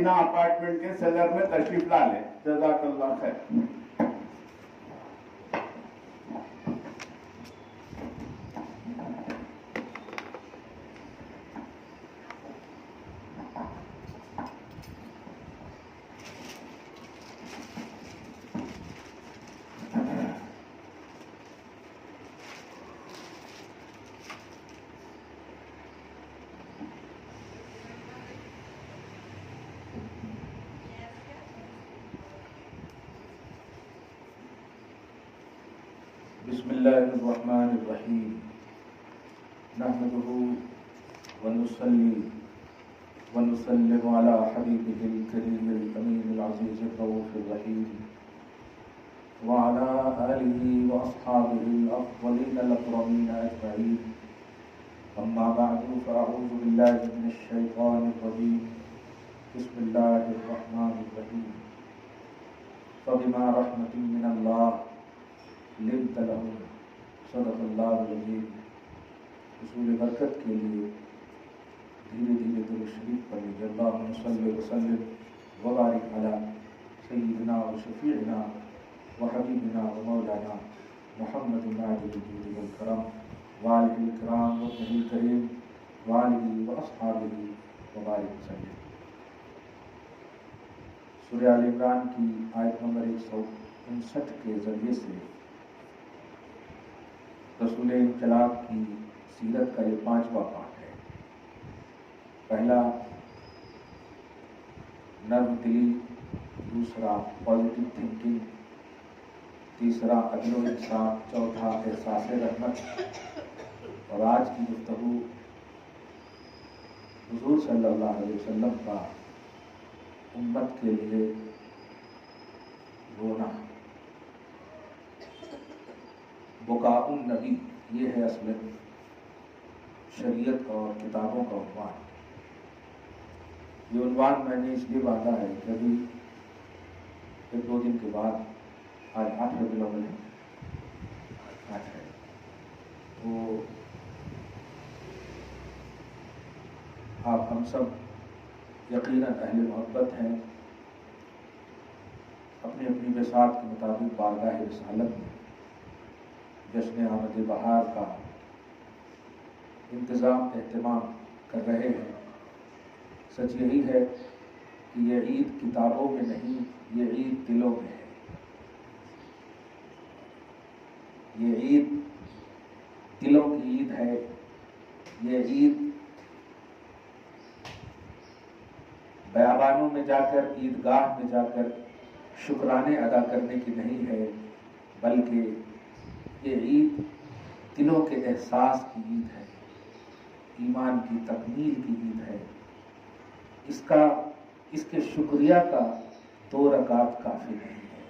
Apartment کے seller میں تشریف لا لیں. جزاک اللہ خیر. بسم اللہ الرحمن الرحیم. نحمده ونصلی ونسلم علی حبیبہ الکریم الامین العزیز الرؤوف الرحیم وعلی آلہ واصحابہ الافضلین الاکرمین اجمعین. اما بعد فاعوذ باللہ من الشیطان الرجیم. بسم اللہ الرحمن الرحیم. فبما رحمۃ من اللہ لنت لهم. صدق اللہ العظیم. حصول برکت کے لیے دھیرے دھیرے درود شریف پڑھ لیجیے. اللہم صلی وسلم وبارک علی سیدنا و شفیعنا و حبیبنا و مولانا محمد معدل الجود والکرم وآلہ الکرام وابنہ الکریم وآلہ واصحابہ وبارک وسلم. سورہ آل عمران کی آیت نمبر 159 کے ذریعے سے رسول انقلاب کی سیرت کا یہ 5واں پارٹ ہے. پہلا نرم دلی، دوسرا پازیٹیو تھنکنگ، تیسرا عدل و انصاف، چوتھا احساس رحمت. اور آج کی گفتگو حضور صلی اللہ علیہ وسلم کا امت کے لیے رونا. بکاء النبی، یہ ہے اصل شریعت اور کتابوں کا عنوان. یہ عنوان میں نے اس لیے باندھا ہے کہ ابھی 1-2 دن کے بعد آج 8 ربیع الاول ہے، تو آپ ہم سب یقیناً اہل محبت ہیں. اپنی اپنی بساط کے مطابق بارگاہ رسالت میں جشن آمد بہار کا انتظام اہتمام کر رہے ہیں. سچ یہی ہے کہ یہ عید کتابوں میں نہیں، یہ عید دلوں میں ہے. یہ عید دلوں کی عید ہے. یہ عید بیابانوں میں جا کر، عیدگاہ میں جا کر شکرانے ادا کرنے کی نہیں ہے، بلکہ یہ عید دلوں کے احساس کی عید ہے، ایمان کی تکمیل کی عید ہے. اس کے شکریہ کا 2 رکعت کافی نہیں ہے.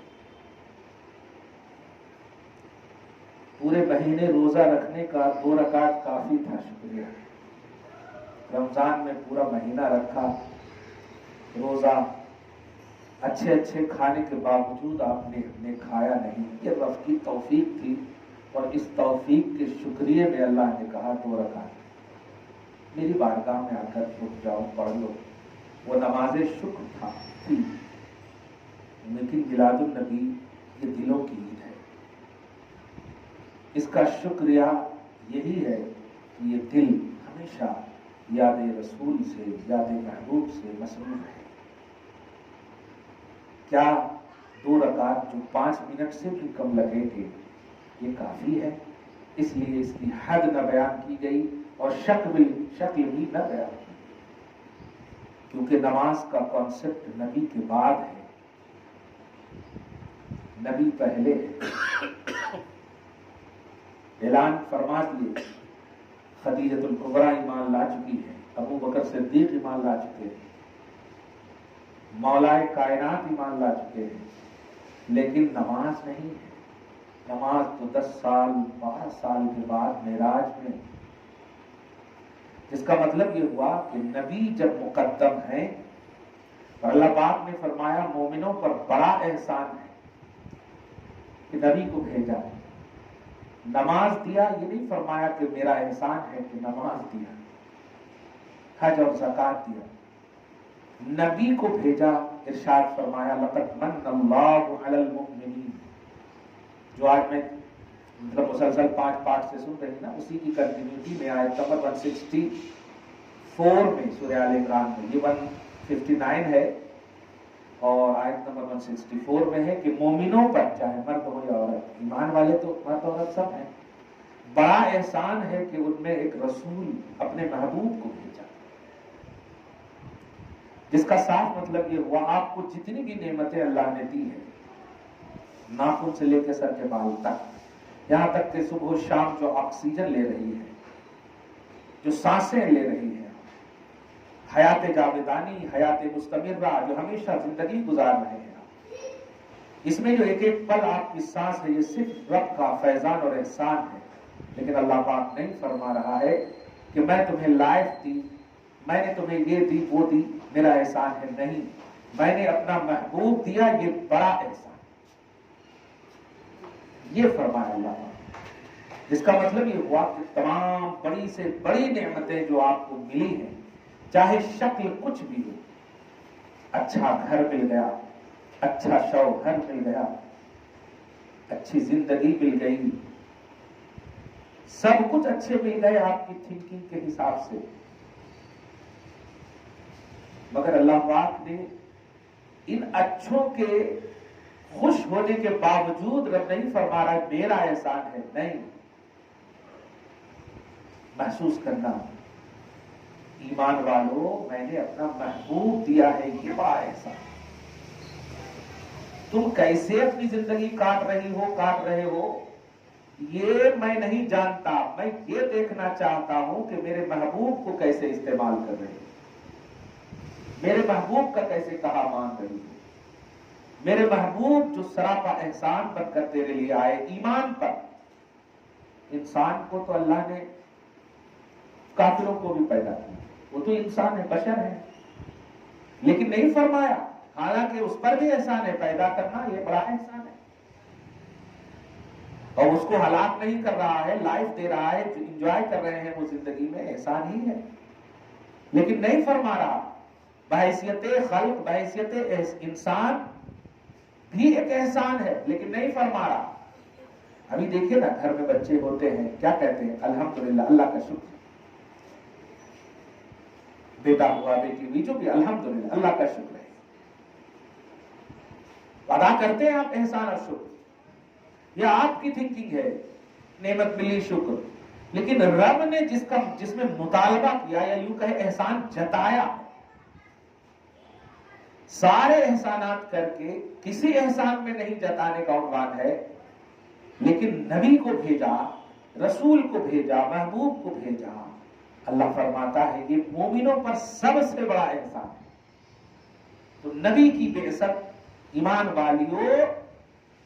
پورے مہینے روزہ رکھنے کا 2 رکعت کافی تھا شکریہ. رمضان میں پورا مہینہ رکھا روزہ، اچھے اچھے کھانے کے باوجود آپ نے کھایا نہیں. یہ رب کی توفیق تھی، اور اس توفیق کے شکریہ میں اللہ نے کہا 2 رکعت میری بارگاہ میں آ کر رک جاؤ، پڑھ لو. وہ نماز شکر تھا. لیکن میلاد النبی یہ دلوں کی عید ہے. اس کا شکریہ یہی ہے کہ یہ دل ہمیشہ یاد رسول سے، یاد محبوب سے مسرور ہے. کیا 2 رکعت جو 5 منٹ سے بھی کم لگے گے یہ کافی ہے؟ اس لیے اس کی حد نہ بیان کی گئی اور شکل بھی نہ بیان کی، کیونکہ نماز کا کانسیپٹ نبی کے بعد ہے، نبی پہلے ہے. اعلان فرما دیے خدیجۃ الکبریٰ ایمان لا چکی ہے، ابو بکر صدیق ایمان لا چکے ہیں، مولائے کائنات ایمان لا چکے ہیں، لیکن نماز نہیں ہے. نماز تو 10 سال 12 سال کے بعد معراج میں، جس کا مطلب یہ ہوا کہ نبی جب مقدم ہیں، اور اللہ پاک نے فرمایا مومنوں پر بڑا احسان ہے کہ نبی کو بھیجا. نماز دیا، یہ نہیں فرمایا کہ میرا احسان ہے کہ نماز دیا. حج اور زکوٰۃ دیا. نبی کو بھیجا، ارشاد فرمایا لقد من اللہ علی المؤمنین، جو آج میں مطلب مسلسل 5 پارٹ سے سن رہی نا، اسی کی کنٹینیوٹی میں آیت نمبر 164 میں سورہ آل عمران میں، یہ 159 ہے اور آیت نمبر 164 میں ہے کہ مومنوں پر، چاہے مرد ہو یا عورت، ایمان والے تو مرد عورت سب ہیں، بڑا احسان ہے کہ ان میں ایک رسول اپنے محبوب کو بھیجا، جس کا صاف مطلب یہ ہوا آپ کو جتنی بھی نعمتیں اللہ نے دی ہیں، ناخن سے لے کے سر کے بال تک، یہاں تک کہ صبح و شام جو آکسیجن لے رہی ہے، جو سانسیں لے رہی ہے، حیات جاودانی، حیات مستمرہ، جو ہمیشہ زندگی گزار رہے ہیں، اس میں جو ایک ایک پل آپ کی سانس ہے، یہ صرف رب کا فیضان اور احسان ہے۔ لیکن اللہ پاک نہیں فرما رہا ہے کہ میں تمہیں لائف دی، میں نے تمہیں یہ دی وہ دی، میرا احسان ہے، نہیں، میں نے اپنا محبوب دیا، یہ بڑا احسان، یہ فرمایا اللہ پاک، جس کا مطلب یہ ہوا کہ تمام بڑی سے بڑی نعمتیں جو آپ کو ملی ہیں، چاہے شکل کچھ بھی ہو، اچھا گھر مل گیا، اچھا شوہر مل گیا، اچھی زندگی مل گئی، سب کچھ اچھے مل گئے آپ کی تھنکنگ کے حساب سے، مگر اللہ پاک نے ان اچھوں کے خوش ہونے کے باوجود رب نہیں فرما رہا میرا احسان ہے، نہیں، محسوس کرنا، ایمان والو میں نے اپنا محبوب دیا ہے، یہ بڑا احسان، تم کیسے اپنی زندگی کاٹ رہے ہو یہ میں نہیں جانتا، میں یہ دیکھنا چاہتا ہوں کہ میرے محبوب کو کیسے استعمال کر رہے ہو، میرے محبوب کا کیسے کہا مان رہی ہو، میرے محبوب جو سراپا احسان بن کر تیرے لیے آئے ایمان پر۔ انسان کو تو اللہ نے کافروں کو بھی پیدا کیا، وہ تو انسان ہے، بشر ہے، لیکن نہیں فرمایا، حالانکہ اس پر بھی احسان ہے، پیدا کرنا یہ بڑا احسان ہے، اور اس کو ہلاک نہیں کر رہا ہے، لائف دے رہا ہے، جو انجوائے کر رہے ہیں وہ زندگی میں احسان ہی ہے، لیکن نہیں فرما رہا بحیثیت خلق، بحیثیت انسان بھی ایک احسان ہے، لیکن نہیں فرما رہا۔ ابھی دیکھیے نا گھر میں بچے ہوتے ہیں کیا کہتے ہیں، الحمدللہ، اللہ کا شکر، بیٹا ہوا بیٹی ہوئی جو بھی، الحمدللہ اللہ کا شکر ہے، ادا کرتے ہیں آپ احسان اور شکر، یہ آپ کی تھنکنگ ہے، نعمت ملی شکر، لیکن رب نے جس میں مطالبہ کیا یا یوں کہے احسان جتایا، سارے احسانات کر کے کسی احسان میں نہیں جتانے کا عنوان ہے، لیکن نبی کو بھیجا، رسول کو بھیجا، محبوب کو بھیجا، اللہ فرماتا ہے یہ مومنوں پر سب سے بڑا احسان ہے۔ تو نبی کی بعثت، ایمان والیوں،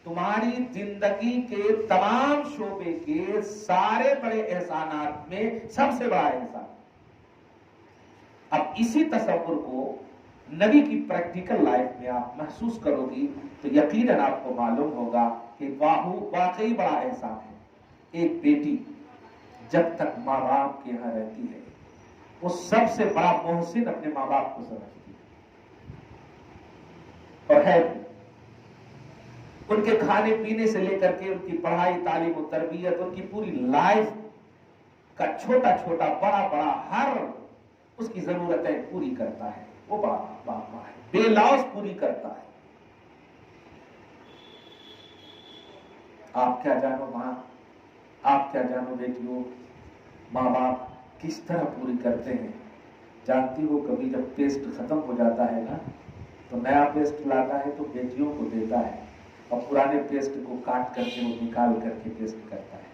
تمہاری زندگی کے تمام شعبے کے سارے بڑے احسانات میں سب سے بڑا احسان۔ اب اسی تصور کو نبی کی پریکٹیکل لائف میں آپ محسوس کرو گی تو یقیناً آپ کو معلوم ہوگا کہ واقعی بڑا احسان ہے۔ ایک بیٹی جب تک ماں باپ کے یہاں رہتی ہے وہ سب سے بڑا محسن اپنے ماں باپ کو سمجھتی ہے، اور ہے ان کے کھانے پینے سے لے کر کے ان کی پڑھائی، تعلیم و تربیت، ان کی پوری لائف کا چھوٹا چھوٹا بڑا بڑا ہر اس کی ضرورتیں پوری کرتا ہے، وہ باپ ہے، بے لوث پوری کرتا ہے۔ آپ کیا جانو ماں، آپ کیا جانو بیٹیوں، ماں باپ کس طرح پوری کرتے ہیں۔ جانتی ہو کبھی جب پیسٹ ختم ہو جاتا ہے نا تو نیا پیسٹ لاتا ہے تو بیٹیوں کو دیتا ہے، اور پرانے پیسٹ کو کاٹ کر کے وہ نکال کر کے پیسٹ کرتا ہے۔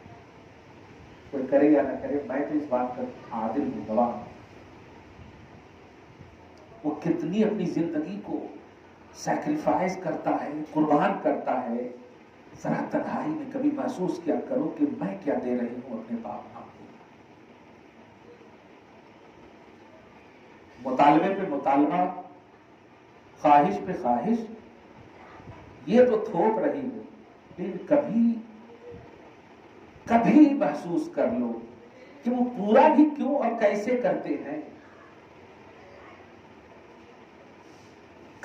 کوئی کرے یا نہ کرے، میں تو اس بات کا عادل ہوں، گواہ ہوں۔ وہ کتنی اپنی زندگی کو سیکریفائز کرتا ہے، قربان کرتا ہے۔ ذرا تنہائی میں کبھی محسوس کیا کرو کہ میں کیا دے رہی ہوں اپنے باپ ماں کو۔ مطالبے پہ مطالبہ، خواہش پہ خواہش، یہ تو تھوپ رہی ہو، لیکن کبھی محسوس کر لو کہ وہ پورا بھی کیوں اور کیسے کرتے ہیں۔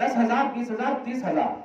10,000, 20,000, 30,000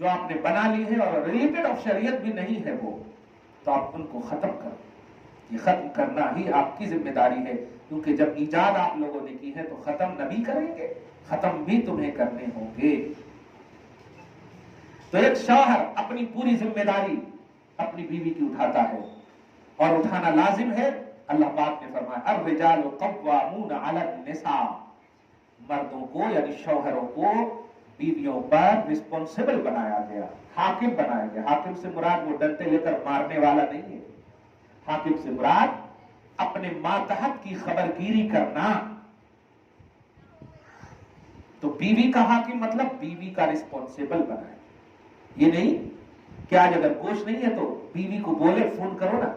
جو آپ نے بنا لی ہے اور ریلیٹڈ آف شریعت بھی نہیں ہے وہ، تو آپ ان کو ختم کرو. یہ ختم کرنا ہی آپ کی ذمہ داری ہے، کیونکہ جب ایجاد آپ لوگوں نے کی ہے تو ختم نبی کریں گے، ختم بھی تمہیں کرنے ہوں گے. تو ایک شوہر اپنی پوری ذمہ داری اپنی بیوی کی اٹھاتا ہے، اور اٹھانا لازم ہے. اللہ پاک نے فرمایا الرجال قوامون علی النساء، مردوں کو یعنی شوہروں کو بیویوں پر رسپانسبل بنایا گیا، حاکم بنایا گیا. حاکم سے مراد وہ ڈنڈے لے کر مارنے والا نہیں ہے. حاکم سے مراد اپنے ماتحت کی خبرگیری کرنا. تو بیوی کا حاکم مطلب بیوی کا رسپانسبل بنائے. یہ نہیں کہ آج اگر گوشت نہیں ہے تو بیوی کو بولے فون کرو نا.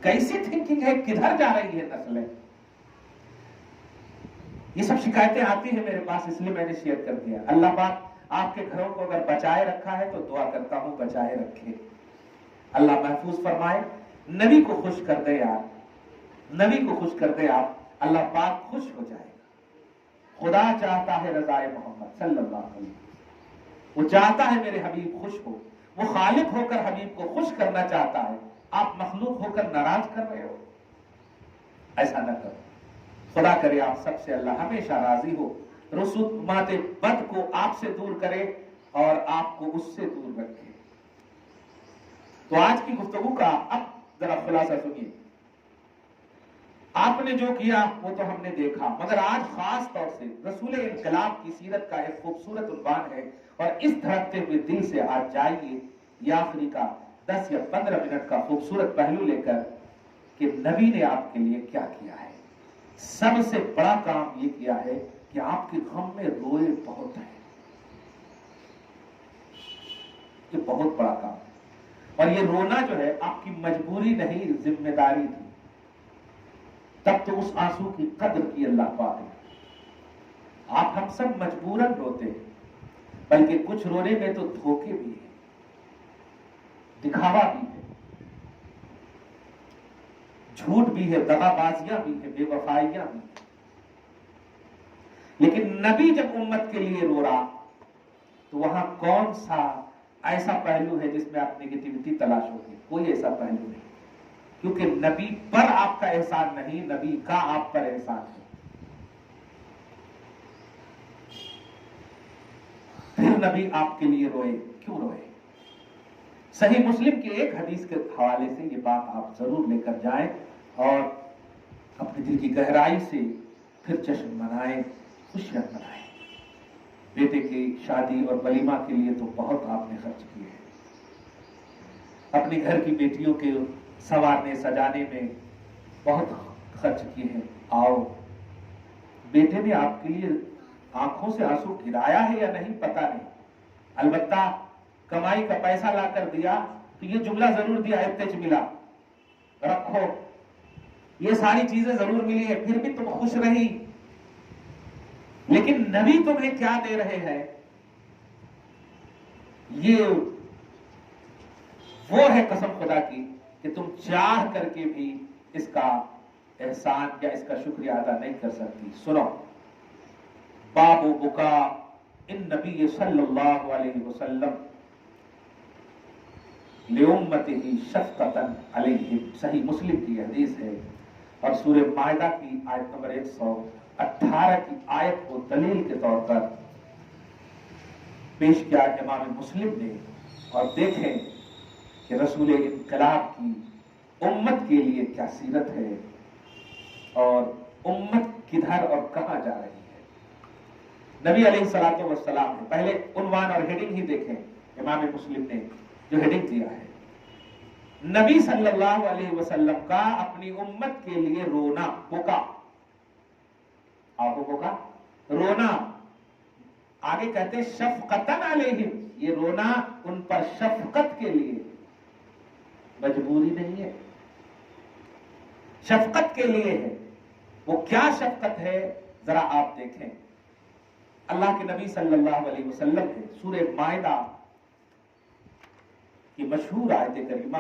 کیسی تھنکنگ ہے، کدھر جا رہی ہے نسلیں؟ یہ سب شکایتیں آتی ہیں میرے پاس، اس لیے میں نے شیئر کر دیا. اللہ پاک آپ کے گھروں کو اگر بچائے رکھا ہے تو دعا کرتا ہوں بچائے رکھے، اللہ محفوظ فرمائے. نبی کو خوش کر دے آپ، نبی کو خوش کر دے آپ، اللہ پاک خوش ہو جائے. خدا چاہتا ہے رضائے محمد صلی اللہ علیہ وسلم، وہ چاہتا ہے میرے حبیب خوش ہو. وہ خالق ہو کر حبیب کو خوش کرنا چاہتا ہے، آپ مخلوق ہو کر ناراض کر رہے ہو. ایسا نہ کرو. خدا کرے آپ سب سے اللہ ہمیشہ راضی ہو، رسومات بد کو آپ سے دور کرے اور آپ کو اس سے دور رکھے. تو آج کی گفتگو کا اب ذرا خلاصہ سنیے. آپ نے جو کیا وہ تو ہم نے دیکھا، مگر آج خاص طور سے رسول انقلاب کی سیرت کا ایک خوبصورت عنوان ہے، اور اس دھڑکتے ہوئے دل سے آج جائیے یہ آخری کا 10 یا 15 منٹ کا خوبصورت پہلو لے کر کہ نبی نے آپ کے لیے کیا کیا ہے. سب سے بڑا کام یہ کیا ہے کہ آپ کے غم میں روئے بہت ہیں. یہ بہت بڑا کام ہے، اور یہ رونا جو ہے آپ کی مجبوری نہیں، ذمہ داری تھی. تب تو اس آنسو کی قدر کی اللہ پاک نے. آپ ہم سب مجبوراً روتے ہیں، بلکہ کچھ رونے میں تو دھوکے بھی ہیں، دکھاوا بھی ہے، جھوٹ بھی ہے، دغا بازیاں بھی ہیں، بے وفائیاں بھی ہیں. لیکن نبی جب امت کے لیے رو رہا تو وہاں کون سا ایسا پہلو ہے جس میں آپ نگیٹیوٹی تلاش ہوگی؟ کوئی ایسا پہلو نہیں، کیونکہ نبی پر آپ کا احسان نہیں، نبی کا آپ پر احسان ہے. پھر نبی آپ کے لیے روئے، کیوں روئے؟ صحیح مسلم کے ایک حدیث کے حوالے سے یہ بات آپ ضرور لے کر جائیں اور اپنے دل کی گہرائی سے پھر جشن منائیں، خوشیاں منائیں. بیٹے کی شادی اور ولیمہ کے لیے تو بہت آپ نے خرچ کیے ہیں، اپنے گھر کی بیٹیوں کے سنوارنے سجانے میں بہت خرچ کیے ہیں. آؤ، بیٹے نے آپ کے لیے آنکھوں سے آنسو گرایا ہے یا نہیں پتہ نہیں، البتہ کمائی کا پیسہ لا کر دیا تو یہ جملہ ضرور دیا اتج ملا، رکھو، یہ ساری چیزیں ضرور ملی ہے، پھر بھی تم خوش رہی. لیکن نبی تمہیں کیا دے رہے ہیں؟ یہ وہ ہے قسم خدا کی کہ تم چاہ کر کے بھی اس کا احسان یا اس کا شکریہ ادا نہیں کر سکتی. سنو، باب و بکا ان نبی صلی اللہ علیہ وسلم لأمتہ شفقۃ علیہم، صحیح مسلم کی حدیث ہے، اور سورہ مائدہ کی آیت نمبر 118 کی آیت کو دلیل کے طور پر پیش کیا امام مسلم نے. اور دیکھیں کہ رسول انقلاب کی امت کے لیے کیا سیرت ہے اور امت کدھر اور کہاں جا رہی ہے. نبی علیہ الصلوۃ والسلام نے پہلے عنوان اور ہیڈنگ ہی دیکھیں، امام مسلم نے جو ہیڈنگ دیا ہے، نبی صلی اللہ علیہ وسلم کا اپنی امت کے لیے رونا، بکا، آپ کو بکا رونا. آگے کہتے ہیں شفقتن علیہم، یہ رونا ان پر شفقت کے لیے، مجبوری نہیں ہے، شفقت کے لیے ہے. وہ کیا شفقت ہے ذرا آپ دیکھیں. اللہ کے نبی صلی اللہ علیہ وسلم ہے سورہ مائدہ کی مشہور آیت کریمہ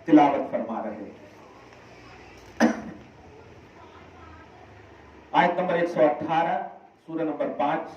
تلاوت فرما رہے ہیں. آیت نمبر 118 سورہ نمبر 5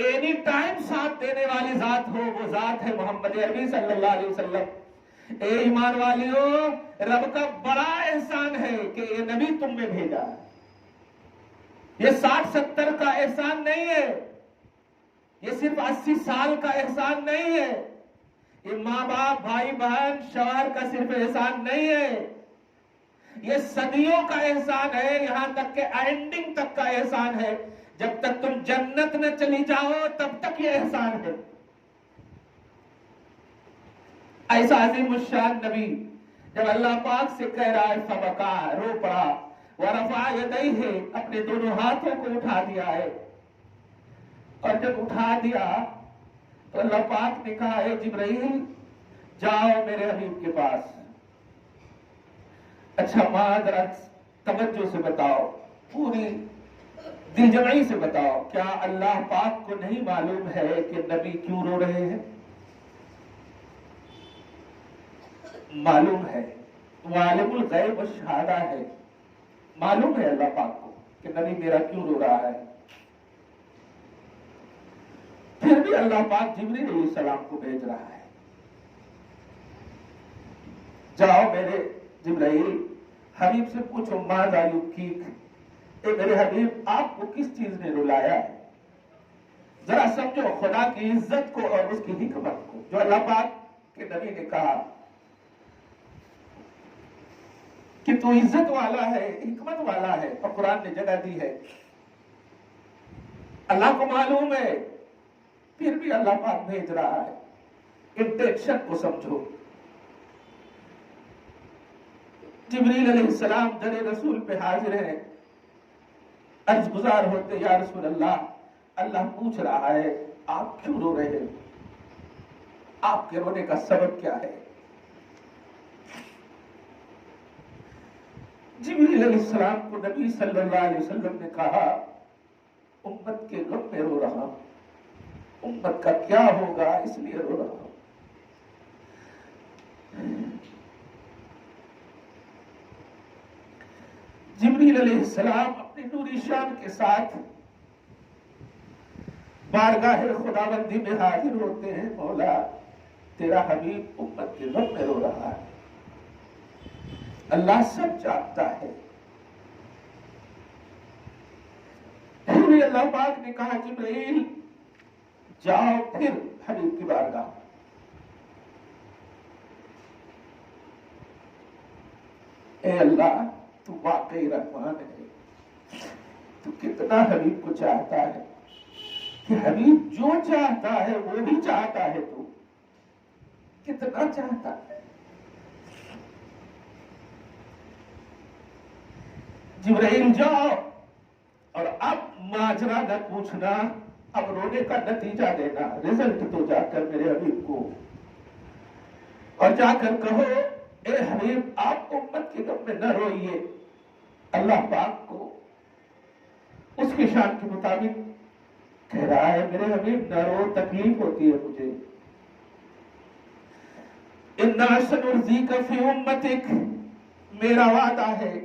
اینی ٹائم ساتھ دینے والی ذات ہو، وہ ذات ہے محمد عربی صلی اللہ علیہ وسلم۔ اے ایمان والیو، رب کا بڑا احسان ہے کہ یہ نبی تم میں بھیجا۔ یہ 60-70 کا احسان نہیں ہے، یہ صرف 80 سال کا احسان نہیں ہے، یہ ماں باپ بھائی بہن شوہر کا صرف احسان نہیں ہے، یہ صدیوں کا احسان ہے، یہاں تک کہ اینڈنگ تک کا احسان ہے۔ جب تک تم جنت نہ چلی جاؤ تب تک یہ احسان ہے۔ ایسا عظیم الشان نبی جب اللہ پاک سے کہہ رہا ہے فبکا، رو پڑا، ورفع یدیہ، اپنے دونوں ہاتھوں کو اٹھا دیا ہے، اور جب اٹھا دیا تو اللہ پاک نے کہا اے جبرائیل جاؤ میرے حبیب کے پاس۔ اچھا ماں ذرا توجہ سے بتاؤ، پوری دل جمعی سے بتاؤ، کیا اللہ پاک کو نہیں معلوم ہے کہ نبی کیوں رو رہے ہیں؟ معلوم ہے، وہ عالم الغیب والشہادہ ہے، معلوم ہے اللہ پاک کو کہ نبی میرا کیوں رو رہا ہے۔ پھر بھی اللہ پاک جبریل علیہ السلام کو بھیج رہا ہے، جاؤ میرے جبرائیل حبیب سے پوچھو ماذا یبکیک، اے میرے حبیب آپ کو کس چیز نے رلایا ہے؟ ذرا سمجھو خدا کی عزت کو اور اس کی حکمت کو، جو اللہ پاک کے نبی نے کہا کہ تو عزت والا ہے، حکمت والا ہے، اور قرآن نے جگہ دی ہے، اللہ کو معلوم ہے، پھر بھی اللہ پاک بھیج رہا ہے۔ انٹینشن کو سمجھو۔ جبریل علیہ السلام در رسول پہ حاضر ہیں، عرض گزار ہوتے یا رسول اللہ، اللہ پوچھ رہا ہے آپ کیوں رو رہے ہیں؟ آپ کے رونے کا سبب کیا ہے؟ جبریل علیہ السلام کو نبی صلی اللہ علیہ وسلم نے کہا امت کے غم میں رو رہا ہوں، امت کا کیا ہوگا اس لیے رو رہا ہوں۔ جبریل علیہ السلام اپنی نوری شان کے ساتھ بارگاہ خداوندی میں حاضر ہوتے ہیں، مولا تیرا حبیب امت کے غم میں رو رہا ہے، اللہ سب جانتا ہے۔ پھر بھی اللہ پاک نے کہا جبرائیل جاؤ پھر حبیب کی بارگاہ۔ اے اللہ تو واقعی رحمان ہے، تو کتنا حبیب کو چاہتا ہے کہ حبیب جو چاہتا ہے وہ بھی چاہتا ہے، تو کتنا چاہتا ہے۔ جبرائیل جاؤ اور اب ماجرا نہ پوچھنا، اب رونے کا نتیجہ دینا، رزلٹ تو جا کر میرے حبیب کو، اور جا کر کہو اے حبیب آپ امت کے غم میں نہ روئیے، اللہ پاک کو اس کی شان کے مطابق کہہ رہا ہے میرے حبیب نہ رو، تکلیف ہوتی ہے مجھے۔ اِنَّا سَنُرْضِيكَ فِي أُمَّتِكَ، میرا وعدہ ہے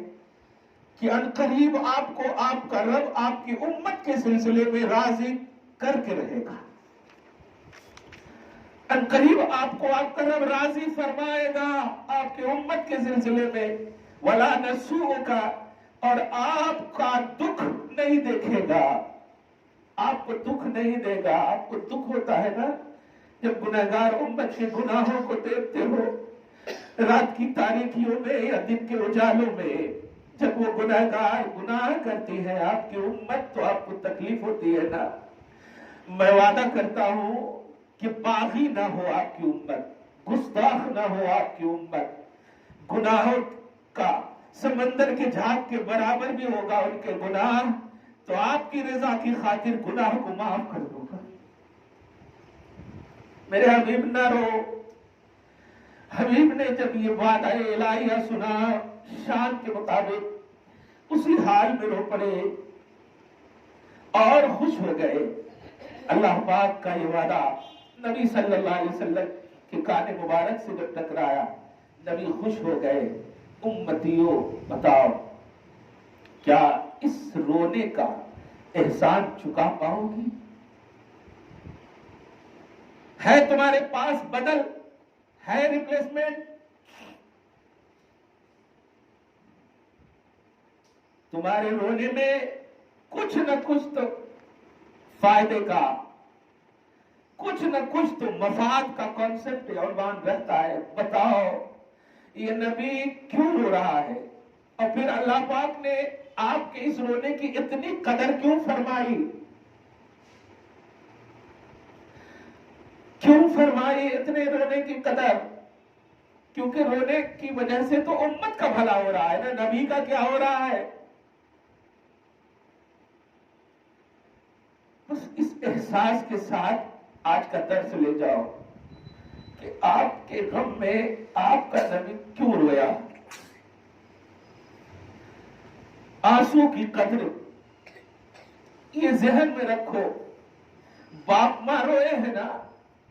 کہ ان قریب آپ کو آپ کا رب آپ کی امت کے سلسلے میں راضی کر کے رہے گا، ان قریب آپ کو آپ کا رب راضی فرمائے گا آپ کی امت کے سلسلے میں، وَلَا نَسُوءُكَ، اور آپ کا دکھ نہیں دیکھے گا، آپ کو دکھ نہیں دے گا۔ آپ کو دکھ ہوتا ہے نا جب گناہگار امت کے گناہوں کو دیکھتے ہو، رات کی تاریکیوں میں یا دن کے اجالوں میں، جب وہ گناہگار گناہ کرتی ہے آپ کی امت، تو آپ کو تکلیف ہوتی ہے نا۔ میں وعدہ کرتا ہوں کہ باغی نہ ہو آپ کی امت، گستاخ نہ ہو آپ کی امت، گناہوں کا سمندر کے جھاگ کے برابر بھی ہوگا ان کے گناہ، تو آپ کی رضا کی خاطر گناہ کو معاف کر دوں گا۔ میرے حبیب نہ رو۔ حبیب نے جب یہ وعدہ الہیہ سنا، شان کے مطابق اسی حال میں رو پڑے اور خوش ہو گئے۔ اللہ پاک کا یہ وعدہ نبی صلی اللہ علیہ وسلم کے کان مبارک سے جب ٹکرایا، نبی خوش ہو گئے۔ امتیوں بتاؤ کیا اس رونے کا احسان چکا پاؤ گی؟ ہے تمہارے پاس بدل، ہے ریپلیسمنٹ؟ تمہارے رونے میں کچھ نہ کچھ تو فائدے کا، کچھ نہ کچھ تو مفاد کا کانسیپٹ عنوان رہتا ہے. بتاؤ یہ نبی کیوں رو رہا ہے؟ اور پھر اللہ پاک نے آپ کے اس رونے کی اتنی قدر کیوں فرمائی؟ کیوں فرمائی اتنے رونے کی قدر؟ کیونکہ رونے کی وجہ سے تو امت کا بھلا ہو رہا ہے نا، نبی کا کیا ہو رہا ہے؟ بس اس احساس کے ساتھ آج کا درس لے جاؤ کہ آپ کے غم میں آپ کا نبی کیوں رویا. آنسو کی قدر یہ ذہن میں رکھو. باپ ماں روئے ہیں نا،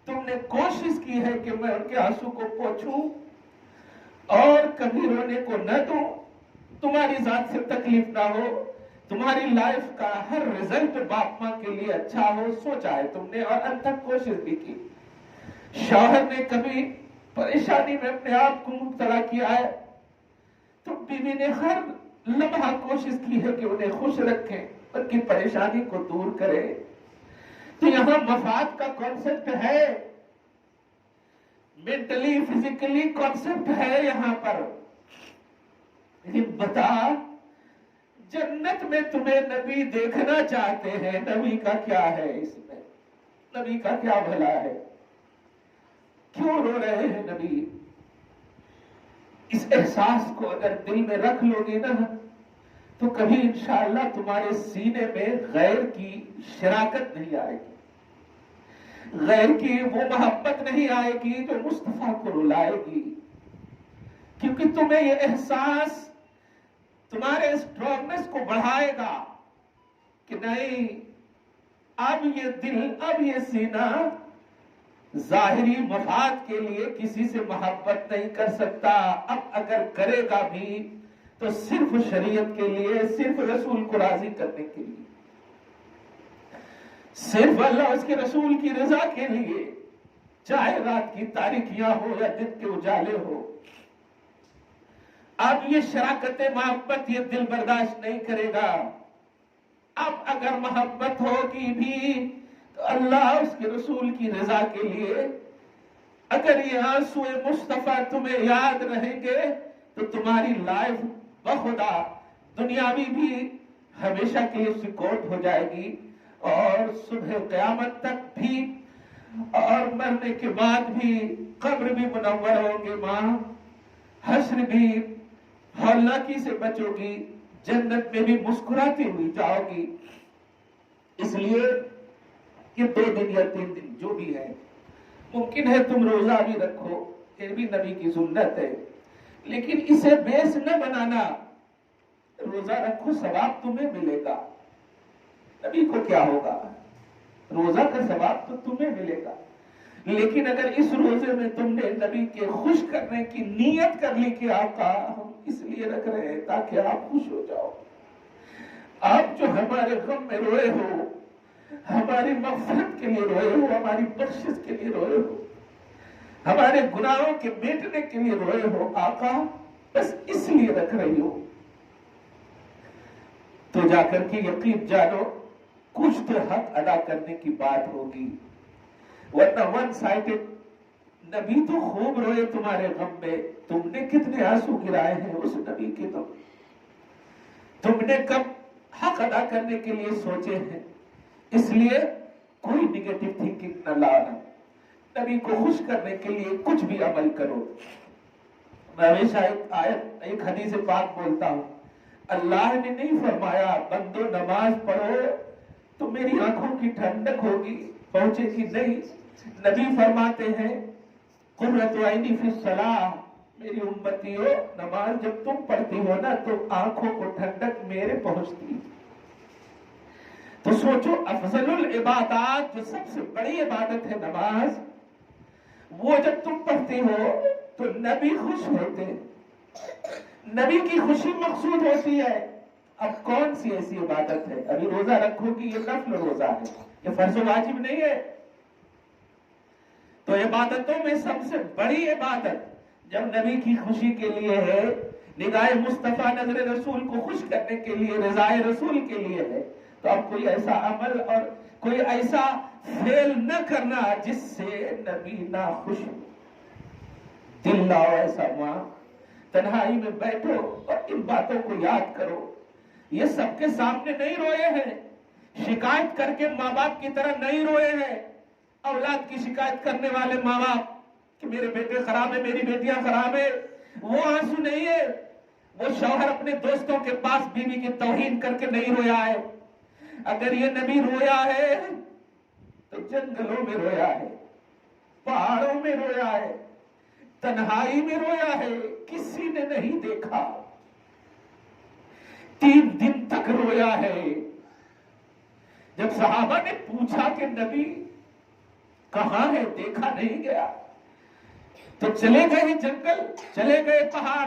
تم نے کوشش کی ہے کہ میں ان کے آنسو کو پوچھوں اور کبھی رونے کو نہ دوں، تمہاری ذات سے تکلیف نہ ہو، تمہاری لائف کا ہر رزلٹ باپ ماں کے لیے اچھا ہو. سوچا ہے تم نے اور انت تک کوشش بھی کی. شوہر نے کبھی پریشانی میں اپنے آپ کو مبتلا کیا ہے تو بیوی نے ہر لمحہ کوشش کی ہے کہ انہیں خوش رکھیں، ان کی پریشانی کو دور کرے. تو یہاں مفاد کا کانسیپٹ ہے، مینٹلی فزیکلی کانسیپٹ ہے یہاں پر. لیکن بتا، جنت میں تمہیں نبی دیکھنا چاہتے ہیں، نبی کا کیا ہے اس میں؟ نبی کا کیا بھلا ہے؟ کیوں رو رہے ہیں نبی؟ اس احساس کو اگر دل میں رکھ لو گے نا تو کبھی انشاءاللہ تمہارے سینے میں غیر کی شراکت نہیں آئے گی، غیر کی وہ محبت نہیں آئے گی جو مصطفیٰ کو رلائے گی. کیونکہ تمہیں یہ احساس تمہارے اسٹرانگنس کو بڑھائے گا کہ نہیں، اب یہ دل، اب یہ سینہ ظاہری مفاد کے لیے کسی سے محبت نہیں کر سکتا. اب اگر کرے گا بھی تو صرف شریعت کے لیے، صرف رسول کو راضی کرنے کے لیے، صرف اللہ اس کے رسول کی رضا کے لیے، چاہے رات کی تاریکیاں ہو یا دن کے اجالے ہو. اب یہ شراکت محبت یہ دل برداشت نہیں کرے گا. اب اگر محبت ہوگی بھی تو اللہ اس کے رسول کی رضا کے لیے. اگر یہ آنسو مصطفیٰ تمہیں یاد رہیں گے تو تمہاری لائف بخدا دنیاوی بھی ہمیشہ کے لیے سیکورٹ ہو جائے گی، اور صبح قیامت تک بھی اور مرنے کے بعد بھی قبر بھی منور ہوں گے ماں، حشر بھی ہولناکی سے بچو گی، جنت میں بھی مسکراتی ہوئی جاؤ گی. اس لیے کہ 2 دن یا 3 دن جو بھی ہے، ممکن ہے تم روزہ بھی رکھو، یہ بھی نبی کی سنت ہے، لیکن اسے بیس نہ بنانا. روزہ رکھو، ثواب تمہیں ملے گا. نبی کو کیا ہوگا؟ روزہ کا ثواب تو تمہیں ملے گا. لیکن اگر اس روزے میں تم نے نبی کے خوش کرنے کی نیت کر لی کہ آقا ہم اس لیے رکھ رہے ہیں تاکہ آپ خوش ہو جاؤ، آپ جو ہمارے غم میں روئے ہو، ہماری مغفرت کے لیے روئے ہو، ہماری بخشش کے لیے روئے ہو، ہمارے گناہوں کے میٹنے کے لیے روئے ہو، آقا بس اس لیے رکھ رہی ہو، تو جا کر کے یقین جانو کچھ تو حق ادا کرنے کی بات ہوگی. ورنہ ون سائڈڈ نبی تو خوب روئے تمہارے غم میں، تم نے کتنے آنسو گرائے ہیں اس نبی کے غم، تم نے کب حق ادا کرنے کے لیے سوچے ہیں. اس لیے کوئی نیگیٹو تھنکنگ نہ لانا، نبی کو خوش کرنے کے لیے کچھ بھی عمل کرو. میں ہمیشہ ایک حدیث پاک بولتا ہوں، اللہ نے نہیں فرمایا بندو نماز پڑھو تو میری آنکھوں کی ٹھنڈک ہوگی، پہنچے گی، نہیں. نبی فرماتے ہیں قرۃ عینی فی الصلاۃ، میری امتیو نماز جب تم پڑھتی ہو نا تو آنکھوں کو ٹھنڈک میرے پہنچتی. تو سوچو افضل العبادات، جو سب سے بڑی عبادت ہے نماز، وہ جب تم پڑھتے ہو تو نبی خوش ہوتے، نبی کی خوشی مقصود ہوتی ہے. اب کون سی ایسی عبادت ہے؟ ابھی روزہ رکھو گی، یہ نفل روزہ ہے، یہ فرض و واجب نہیں ہے. تو عبادتوں میں سب سے بڑی عبادت جب نبی کی خوشی کے لیے ہے، نگاہ مصطفیٰ نظر رسول کو خوش کرنے کے لیے، رضائے رسول کے لیے ہے، تو اب کوئی ایسا عمل اور کوئی ایسا فعل نہ کرنا جس سے نبی نہ خوش ہو۔ دل لاؤ ایسا، ماں تنہائی میں بیٹھو اور ان باتوں کو یاد کرو۔ یہ سب کے سامنے نہیں روئے ہیں، شکایت کر کے ماں باپ کی طرح نہیں روئے ہیں، اولاد کی شکایت کرنے والے ماں باپ کہ میرے بیٹے خراب ہے، میری بیٹیاں خراب ہے، وہ آنسو نہیں ہے۔ وہ شوہر اپنے دوستوں کے پاس بیوی کی توہین کر کے نہیں رویا ہے۔ اگر یہ نبی رویا ہے تو جنگلوں میں رویا ہے، پہاڑوں میں رویا ہے، تنہائی میں رویا ہے، کسی نے نہیں دیکھا، 3 دن تک رویا ہے۔ جب صحابہ نے پوچھا کہ نبی کہاں ہے، دیکھا نہیں گیا، تو چلے گئے جنگل، چلے گئے پہاڑ،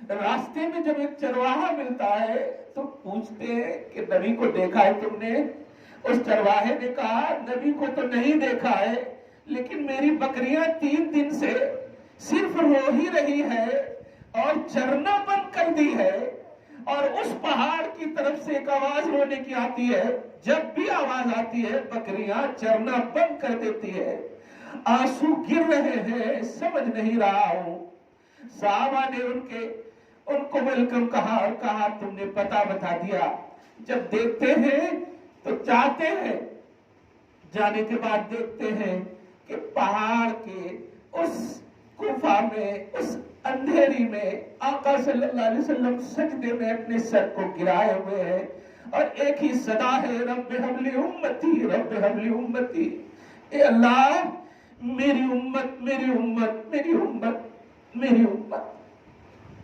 راستے میں جب ایک چرواہا ملتا ہے تو پوچھتے ہیں کہ نبی کو دیکھا ہے تم نے؟ اس چرواہے نے کہا نبی کو تو نہیں دیکھا ہے، لیکن میری بکریاں 3 دن سے صرف رو ہی رہی ہے اور چرنا بند کر دی ہے، اور اس پہاڑ کی طرف سے ایک آواز رونے کی آتی ہے، جب بھی آواز آتی ہے بکریاں چرنا بند کر دیتی ہے، آنسو گر رہے ہیں، سمجھ نہیں رہا ہوں۔ صحابہ نے ان کو ویلکم کہا اور کہا تم نے پتہ بتا دیا۔ جب دیکھتے ہیں تو چاہتے ہیں، جانے کے بعد دیکھتے ہیں کہ پہاڑ کے اس گفا میں، اس اندھیری میں آقا صلی اللہ علیہ وسلم سجدے میں اپنے سر کو گرائے ہوئے ہیں، اور ایک ہی صدا ہے، رب حب لی امتی، رب حب لی امتی، اے اللہ میری امت، میری امت، میری امت، میری امت۔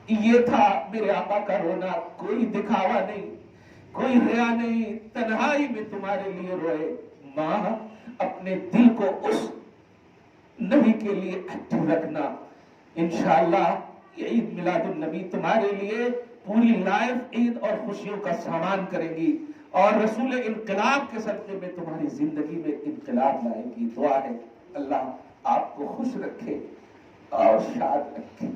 یہ تھا میرے آقا کا رونا، کوئی دکھاوا نہیں، کوئی ریا نہیں، تنہائی میں تمہارے لیے روئے۔ ماں اپنے دل کو اس نبی کے لیے اٹھے رکھنا، انشاءاللہ یہ عید میلاد النبی تمہارے لیے پوری لائف عید اور خوشیوں کا سامان کریں گی، اور رسول انقلاب کے صدقے میں تمہاری زندگی میں انقلاب لائے گی۔ دعا ہے اللہ آپ کو خوش رکھے اور شاد رکھے۔